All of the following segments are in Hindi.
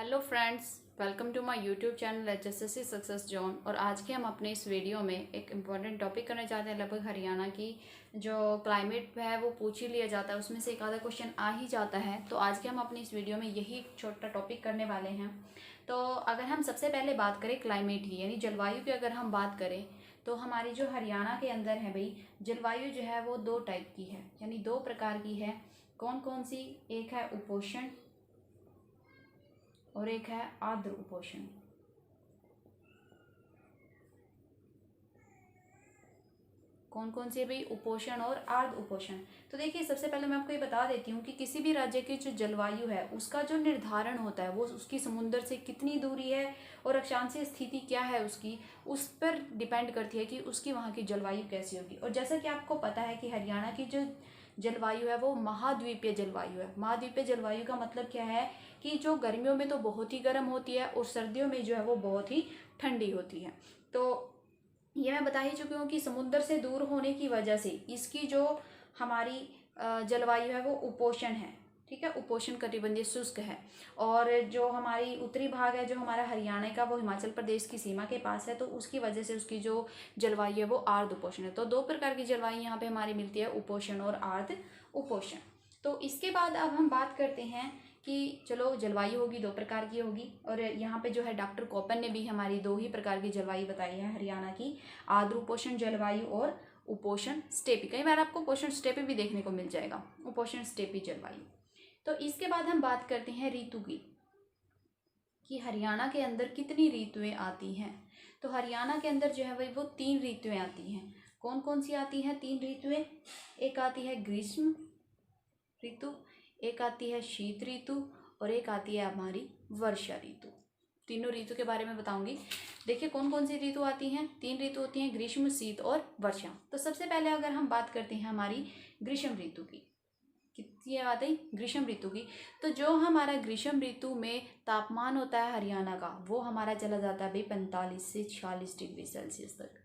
Hello friends, welcome to my YouTube channel HSSC success zone. और आज के हम अपने इस वीडियो में एक इम्पॉर्टेंट टॉपिक करने चाहते हैं। लगभग हरियाणा की जो क्लाइमेट है वो पूछ ही लिया जाता है, उसमें से एक आधा क्वेश्चन आ ही जाता है। तो आज के हम अपनी इस वीडियो में यही एक छोटा टॉपिक करने वाले हैं। तो अगर हम सबसे पहले बात करें क्लाइमेट ही यानी जलवायु की, अगर हम बात करें तो हमारी जो हरियाणा के अंदर है भाई, जलवायु जो है वो दो टाइप की है, यानी दो प्रकार की है। कौन कौन सी? एक है उपोष्ण और एक है आर्द्र उपोष्ण। कौन कौन से भाई? उपोष्ण और आर्द्र उपोष्ण। तो देखिए, सबसे पहले मैं आपको ये बता देती हूँ कि किसी भी राज्य की जो जलवायु है उसका जो निर्धारण होता है वो उसकी समुद्र से कितनी दूरी है और अक्षांशीय स्थिति क्या है उसकी, उस पर डिपेंड करती है कि उसकी वहाँ की जलवायु कैसी होगी। और जैसा कि आपको पता है कि हरियाणा की जो जलवायु है वो महाद्वीपीय जलवायु है। महाद्वीपीय जलवायु का मतलब क्या है कि जो गर्मियों में तो बहुत ही गर्म होती है और सर्दियों में जो है वो बहुत ही ठंडी होती है। तो ये मैं बता ही चुकी हूँ कि समुद्र से दूर होने की वजह से इसकी जो हमारी जलवायु है वो उपोष्ण है। ठीक है, उपोष्ण कटिबंधीय शुष्क है। और जो हमारी उत्तरी भाग है, जो हमारा हरियाणा का, वो हिमाचल प्रदेश की सीमा के पास है, तो उसकी वजह से उसकी जो जलवायु है वो आर्द्र उपोष्ण है। तो दो प्रकार की जलवायु यहाँ पे हमारी मिलती है, उपोष्ण और आर्द्र उपोष्ण। तो इसके बाद अब हम बात करते हैं कि चलो जलवायु होगी, दो प्रकार की होगी। और यहाँ पे जो है डॉक्टर कोपन ने भी हमारी दो ही प्रकार की जलवायु बताई है हरियाणा की, आर्द्र उपोष्ण जलवायु और उपोष्ण स्टेपी। कई बार आपको उपोष्ण स्टेपी भी देखने को मिल जाएगा, उपोष्ण स्टेपी जलवायु। तो इसके बाद हम बात करते हैं ऋतु की, कि हरियाणा के अंदर कितनी ऋतुएं आती हैं। तो हरियाणा के अंदर जो है वही वो 3 ऋतुएं आती हैं। कौन कौन सी आती हैं 3 ऋतुएं? एक आती है ग्रीष्म ऋतु, एक आती है शीत ऋतु और एक आती है हमारी वर्षा ऋतु। तीनों ऋतु के बारे में बताऊंगी। देखिए कौन कौन सी ऋतु आती हैं। 3 ऋतु होती हैं, ग्रीष्म, शीत और वर्षा। तो सबसे पहले अगर हम बात करते हैं हमारी ग्रीष्म ऋतु की, कितनी बात है ग्रीष्म ऋतु की, तो जो हमारा ग्रीष्म ऋतु में तापमान होता है हरियाणा का, वो हमारा चला जाता है भाई 45 से 46 डिग्री सेल्सियस तक।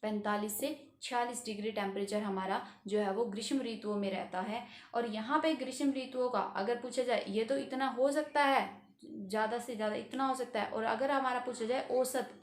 45 से 46 डिग्री टेम्परेचर हमारा जो है वो ग्रीष्म ऋतुओं में रहता है। और यहाँ पे ग्रीष्म ऋतुओं का अगर पूछा जाए, ये तो इतना हो सकता है, ज़्यादा से ज़्यादा इतना हो सकता है। और अगर हमारा पूछा जाए औसत,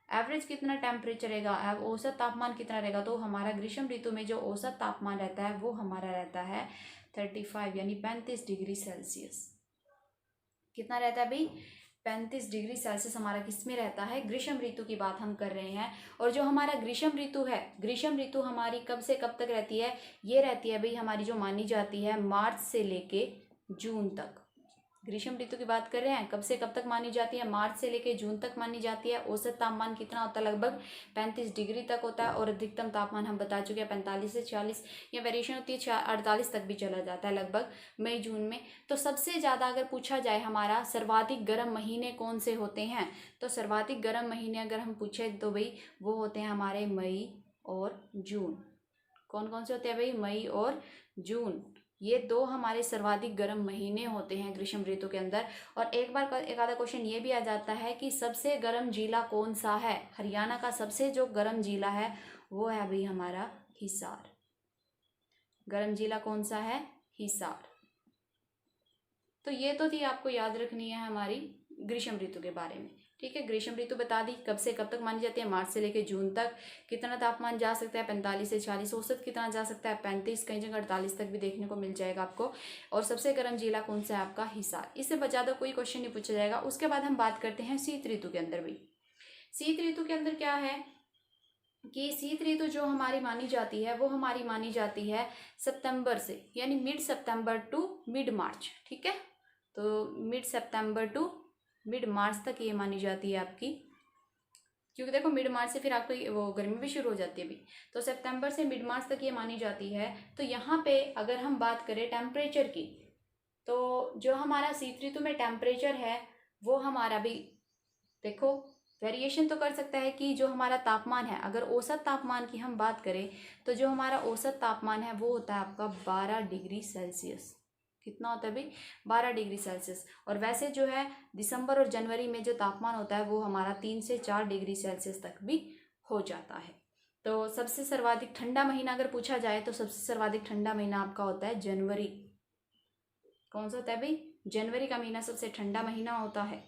एवरेज कितना टेम्परेचर रहेगा, औसत तापमान कितना रहेगा, तो हमारा ग्रीष्म ऋतु में जो औसत तापमान रहता है वो हमारा रहता है 35 यानी 35 डिग्री सेल्सियस। कितना रहता है भाई? 35 डिग्री सेल्सियस हमारा किस में रहता है? ग्रीष्म ऋतु की बात हम कर रहे हैं। और जो हमारा ग्रीष्म ऋतु है, ग्रीष्म ऋतु हमारी कब से कब तक रहती है? ये रहती है भाई हमारी जो मानी जाती है मार्च से लेके जून तक। ग्रीष्म ऋतु की बात कर रहे हैं, कब से कब तक मानी जाती है? मार्च से लेके जून तक मानी जाती है। औसत तापमान कितना होता है? लगभग 35 डिग्री तक होता है। और अधिकतम तापमान हम बता चुके हैं 45 से 46, या वेरिएशन होती है 48 तक भी चला जाता है लगभग मई जून में। तो सबसे ज़्यादा अगर पूछा जाए हमारा सर्वाधिक गर्म महीने कौन से होते हैं, तो सर्वाधिक गर्म महीने अगर हम पूछे तो भाई वो होते हैं हमारे मई और जून। कौन कौन से होते हैं भाई? मई और जून। ये दो हमारे सर्वाधिक गर्म महीने होते हैं ग्रीष्म ऋतु के अंदर। और एक बार एक आधा क्वेश्चन ये भी आ जाता है कि सबसे गर्म जिला कौन सा है? हरियाणा का सबसे जो गर्म जिला है वो है भाई हमारा हिसार। गर्म जिला कौन सा है? हिसार। तो ये तो थी, आपको याद रखनी है हमारी ग्रीष्म ऋतु के बारे में। ठीक है, ग्रीष्म ऋतु बता दी, कब से कब तक मानी जाती है? मार्च से लेकर जून तक। कितना तापमान जा सकता है? 45 से 40। औसत कितना जा सकता है? 35, कई जगह 48 तक भी देखने को मिल जाएगा आपको। और सबसे गर्म जिला कौन सा है आपका? हिसार। इससे ज़्यादा कोई क्वेश्चन नहीं पूछा जाएगा। उसके बाद हम बात करते हैं शीत ऋतु के अंदर भी। शीत ऋतु के अंदर क्या है कि शीत ऋतु जो हमारी मानी जाती है वो हमारी मानी जाती है सितंबर से, यानी मिड सितंबर टू मिड मार्च। ठीक है, तो मिड सितंबर टू मिड मार्च तक ये मानी जाती है आपकी, क्योंकि देखो मिड मार्च से फिर आपको वो गर्मी भी शुरू हो जाती है अभी। तो सितंबर से मिड मार्च तक ये मानी जाती है। तो यहाँ पे अगर हम बात करें टेम्परेचर की, तो जो हमारा शीत ऋतु में टेम्परेचर है वो हमारा भी देखो वेरिएशन तो कर सकता है कि जो हमारा तापमान है, अगर औसत तापमान की हम बात करें तो जो हमारा औसत तापमान है वो होता है आपका 12 डिग्री सेल्सियस। कितना होता है भाई? 12 डिग्री सेल्सियस। और वैसे जो है दिसंबर और जनवरी में जो तापमान होता है वो हमारा 3 से 4 डिग्री सेल्सियस तक भी हो जाता है। तो सबसे सर्वाधिक ठंडा महीना अगर पूछा जाए तो सबसे सर्वाधिक ठंडा महीना आपका होता है जनवरी। कौन सा होता है भाई? जनवरी का महीना सबसे ठंडा महीना होता है।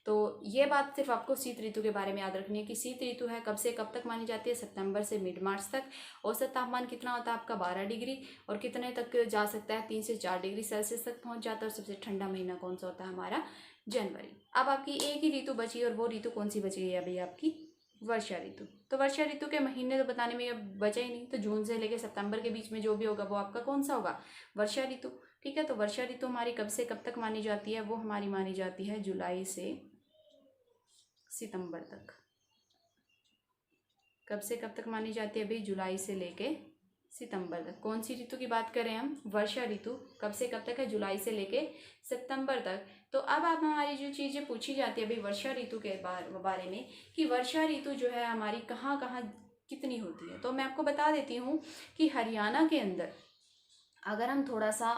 तो ये बात सिर्फ आपको शीत ऋतु के बारे में याद रखनी है कि शीत ऋतु है कब से कब तक मानी जाती है, सितंबर से मिड मार्च तक। औसत तापमान कितना होता है आपका 12 डिग्री, और कितने तक जा सकता है 3 से 4 डिग्री सेल्सियस तक पहुंच जाता है। और सबसे ठंडा महीना कौन सा होता है हमारा, जनवरी। अब आपकी एक ही ऋतु बची, और वो ऋतु कौन सी बची है अभी आपकी, वर्षा ऋतु। तो वर्षा ऋतु के महीने तो बताने में अब बचा ही नहीं, तो जून से लेकर सितंबर के बीच में जो भी होगा वो आपका कौन सा होगा, वर्षा ऋतु। ठीक है, तो वर्षा ऋतु हमारी कब से कब तक मानी जाती है, वो हमारी मानी जाती है जुलाई से सितंबर तक। कब से कब तक मानी जाती है भाई, जुलाई से लेके सितंबर तक। कौन सी ऋतु की बात करें हम, वर्षा ऋतु। कब से कब तक है, जुलाई से लेके सितंबर तक। तो अब आप हमारी जो चीज़ें पूछी जाती है भाई वर्षा ऋतु के बारे में, कि वर्षा ऋतु जो है हमारी कहाँ कहाँ कितनी होती है, तो मैं आपको बता देती हूँ कि हरियाणा के अंदर अगर हम थोड़ा सा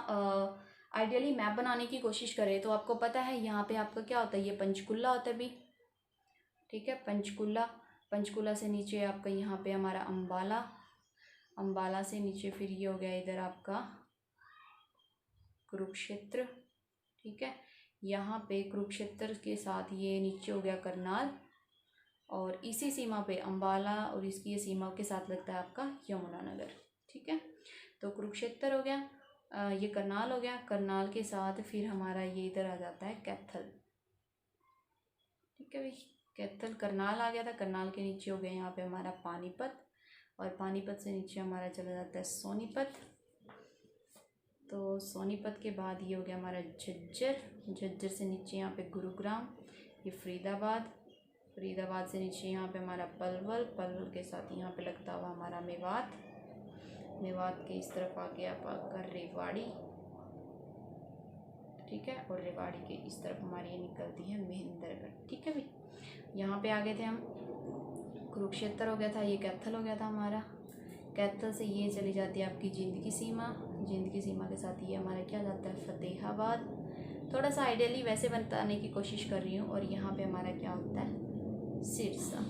आइडियली मैप बनाने की कोशिश करें, तो आपको पता है यहाँ पे आपका क्या होता है, ये पंचकुला होता है भी। ठीक है, पंचकुला, पंचकुला से नीचे आपका यहाँ पे हमारा अम्बाला, अम्बाला से नीचे फिर ये हो गया इधर आपका कुरुक्षेत्र। ठीक है, यहाँ पे कुरुक्षेत्र के साथ ये नीचे हो गया करनाल, और इसी सीमा पे अम्बाला और इसकी ये सीमा के साथ लगता है आपका यमुनानगर। ठीक है, तो कुरुक्षेत्र हो गया, ये करनाल हो गया, करनाल के साथ फिर हमारा ये इधर आ जाता है कैथल। ठीक है भाई, कैथल करनाल आ गया था, करनाल के नीचे हो गया यहाँ पे हमारा पानीपत, और पानीपत से नीचे हमारा चला जाता है सोनीपत। तो सोनीपत के बाद ये हो गया हमारा झज्जर, झज्जर से नीचे यहाँ पे गुरुग्राम, ये फरीदाबाद, फरीदाबाद से नीचे यहाँ पे हमारा पलवल, पलवल के साथ यहाँ पे लगता हुआ हमारा मेवात, मेवात के इस तरफ आ गया आपका रेवाड़ी। ठीक है, और रेवाड़ी के इस तरफ हमारी ये निकलती है महेंद्रगढ़। ठीक है भाई, यहाँ पे आ गए थे हम, कुरुक्षेत्र हो गया था, ये कैथल हो गया था हमारा, कैथल से ये चली जाती है आपकी जींद की सीमा, जींद की सीमा के साथ ये हमारा क्या जाता है फतेहाबाद। थोड़ा सा आइडियली वैसे बताने की कोशिश कर रही हूँ, और यहाँ पे हमारा क्या होता है सिरसा।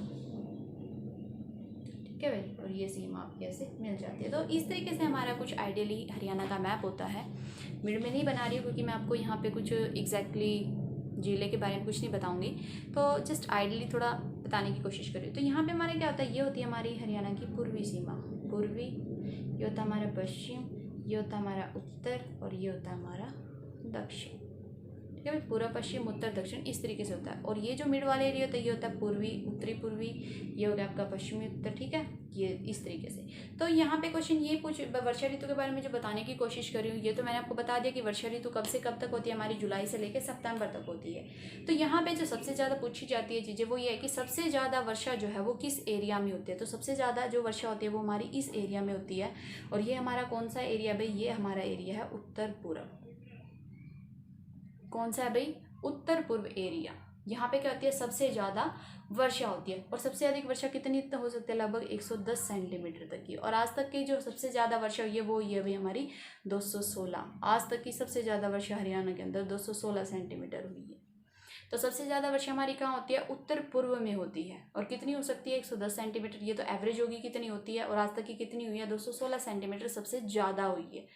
ठीक है भाई, और ये सीमा आपकी ऐसे मिल जाती है। तो इस तरीके से हमारा कुछ आइडियली हरियाणा का मैप होता है। मिड में नहीं बना रही हूँ क्योंकि मैं आपको यहाँ पे कुछ एग्जैक्टली जिले के बारे में कुछ नहीं बताऊंगी, तो जस्ट आइडियली थोड़ा बताने की कोशिश कर रही हूँ। तो यहाँ पे हमारा क्या होता है, ये होती है हमारी हरियाणा की पूर्वी सीमा, पूर्वी, ये होता है हमारा पश्चिम, ये होता है हमारा उत्तर, और ये होता है हमारा दक्षिण। ठीक है, पूर्व पश्चिम उत्तर दक्षिण इस तरीके से होता है। और ये जो मिड वाला एरिया होता है ये होता है पूर्वी, उत्तरी पूर्वी, ये हो गया आपका पश्चिमी उत्तर। ठीक है, ये इस तरीके से। तो यहाँ पे क्वेश्चन ये पूछ, वर्षा ऋतु के बारे में जो बताने की कोशिश कर रही हूँ, ये तो मैंने आपको बता दिया कि वर्षा ऋतु कब से कब तक होती है हमारी, जुलाई से लेकर सितंबर तक होती है। तो यहाँ पे जो सबसे ज़्यादा पूछी जाती है चीज़ें वो ये है कि सबसे ज़्यादा वर्षा जो है वो किस एरिया में होती है। तो सबसे ज़्यादा जो वर्षा होती है वो हमारी इस एरिया में होती है, और ये हमारा कौन सा एरिया भाई, ये हमारा एरिया है उत्तर पूर्व। कौन सा है भाई, उत्तर पूर्व एरिया। यहाँ पे क्या होती है, सबसे ज़्यादा वर्षा होती है, और सबसे अधिक वर्षा कितनी हो सकती है, लगभग 110 सेंटीमीटर तक की। और आज तक की जो सबसे ज़्यादा वर्षा हुई है वो ये भी हमारी 216, आज तक की सबसे ज़्यादा वर्षा हरियाणा के अंदर 216 सेंटीमीटर हुई है। तो सबसे ज़्यादा वर्षा हमारी कहाँ होती है, उत्तर पूर्व में होती है। और कितनी हो सकती है, 110 सेंटीमीटर। ये तो एवरेज होगी कितनी होती है, और आज तक की कितनी हुई है, 216 सेंटीमीटर सबसे ज़्यादा हुई है।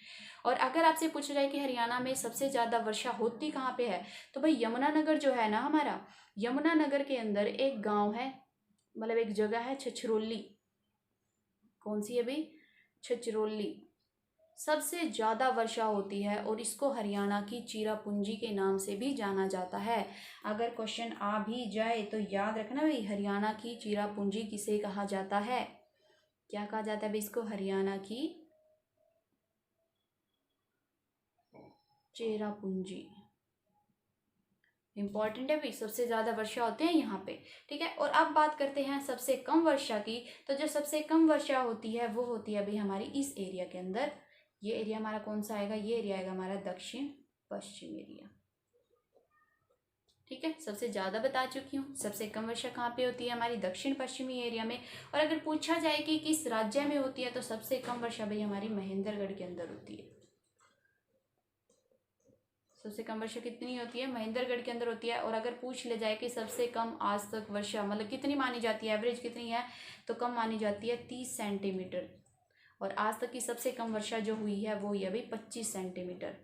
और अगर आपसे पूछा जाए कि हरियाणा में सबसे ज़्यादा वर्षा होती कहाँ पे है, तो भाई यमुनानगर जो है ना हमारा, यमुनानगर के अंदर एक गांव है, मतलब एक जगह है छछरौली। कौन सी है भाई, छछरौली। सबसे ज़्यादा वर्षा होती है, और इसको हरियाणा की चिरापुंजी के नाम से भी जाना जाता है। अगर क्वेश्चन आ भी जाए तो याद रखना भाई, हरियाणा की चिरापुंजी किसे कहा जाता है, क्या कहा जाता है भाई इसको, हरियाणा की चेरापूंजी। इंपॉर्टेंट है भाई, सबसे ज़्यादा वर्षा होते हैं यहाँ पे। ठीक है, और अब बात करते हैं सबसे कम वर्षा की। तो जो सबसे कम वर्षा होती है वो होती है भाई हमारी इस एरिया के अंदर। ये एरिया हमारा कौन सा आएगा, ये एरिया आएगा हमारा दक्षिण पश्चिम एरिया। ठीक है, सबसे ज़्यादा बता चुकी हूँ। सबसे कम वर्षा कहाँ पे होती है, हमारी दक्षिण पश्चिमी एरिया में। और अगर पूछा जाए कि किस राज्य में होती है, तो सबसे कम वर्षा भाई हमारी महेंद्रगढ़ के अंदर होती है। सबसे कम वर्षा कितनी होती है, महेंद्रगढ़ के अंदर होती है। और अगर पूछ ले जाए कि सबसे कम आज तक वर्षा मतलब कितनी मानी जाती है, एवरेज कितनी है, तो कम मानी जाती है 30 सेंटीमीटर। और आज तक की सबसे कम वर्षा जो हुई है वो ये भाई 25 सेंटीमीटर।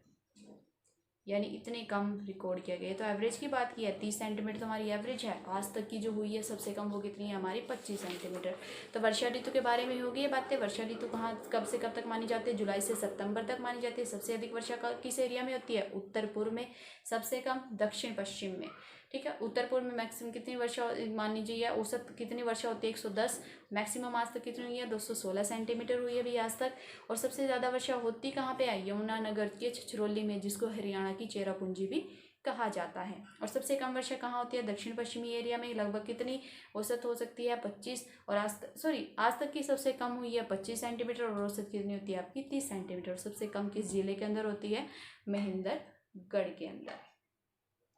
यानी इतने कम रिकॉर्ड किया गया। तो एवरेज की बात की है 30 सेंटीमीटर तो हमारी एवरेज है। आज तक की जो हुई है सबसे कम वो कितनी है हमारी 25 सेंटीमीटर। तो वर्षा ऋतु के बारे में होगी ये बातें। वर्षा ऋतु कहाँ कब से कब तक मानी जाती है? जुलाई से सितंबर तक मानी जाती है। सबसे अधिक वर्षा किस एरिया में होती है? उत्तर पूर्व में। सबसे कम दक्षिण पश्चिम में। ठीक है, उत्तर पूर्व में मैक्सिमम कितनी वर्षा मान लीजिए, औसत कितनी वर्षा होती है? 110। मैक्सिमम आज तक कितनी हुई है? 216 सेंटीमीटर हुई है अभी आज तक। और सबसे ज़्यादा वर्षा होती कहाँ पे है? यमुनानगर के छछरौली में, जिसको हरियाणा की चेरापूंजी भी कहा जाता है। और सबसे कम वर्षा कहाँ होती है? दक्षिण पश्चिमी एरिया में। लगभग कितनी औसत हो सकती है? 25। और आज तक की सबसे कम हुई है 25 सेंटीमीटर। और औसत कितनी होती है आपकी? 30 सेंटीमीटर। सबसे कम किस जिले के अंदर होती है? महेंद्रगढ़ के अंदर।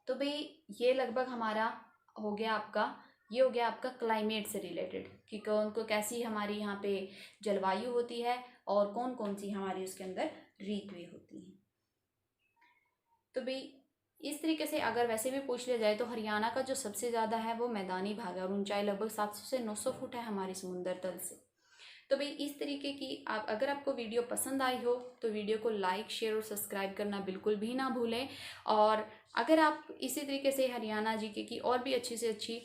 तो भाई ये लगभग हमारा हो गया आपका, ये हो गया आपका क्लाइमेट से रिलेटेड कि कौन को कैसी हमारी यहाँ पे जलवायु होती है और कौन कौन सी हमारी उसके अंदर ऋतुएं होती हैं। तो भाई इस तरीके से अगर वैसे भी पूछ लिया जाए तो हरियाणा का जो सबसे ज़्यादा है वो मैदानी भाग है और ऊंचाई लगभग 700 से 900 फुट है हमारे समुद्र तल से। तो भाई इस तरीके की अगर आपको वीडियो पसंद आई हो तो वीडियो को लाइक, शेयर और सब्सक्राइब करना बिल्कुल भी ना भूलें। और अगर आप इसी तरीके से हरियाणा जीके की और भी अच्छी से अच्छी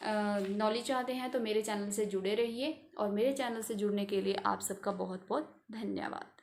नॉलेज चाहते हैं तो मेरे चैनल से जुड़े रहिए। और मेरे चैनल से जुड़ने के लिए आप सबका बहुत बहुत धन्यवाद।